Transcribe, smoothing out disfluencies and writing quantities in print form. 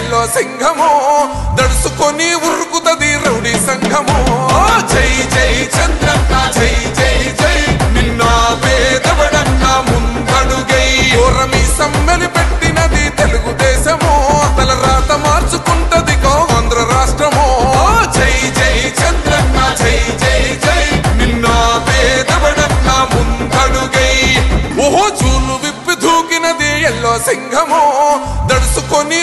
yellow సింహము దడుసుకొని ఉరుకుతది rowdy సంఘము జై జై చంద్రన్న జై జై జై నిన్న పేదవడన్న ముందడుగై ఓరమి సమ్మెలి పెట్టినది తెలుగుదేశము తల రాత మార్చుకుంటది ఆంధ్ర రాష్ట్రము జై జై చంద్రన్న జై జై జై నిన్న పేదవడన్న ముందడుగై ఓహో చూలు విప్పి దూకినది ఎల్లో సింహము దడుసుకొని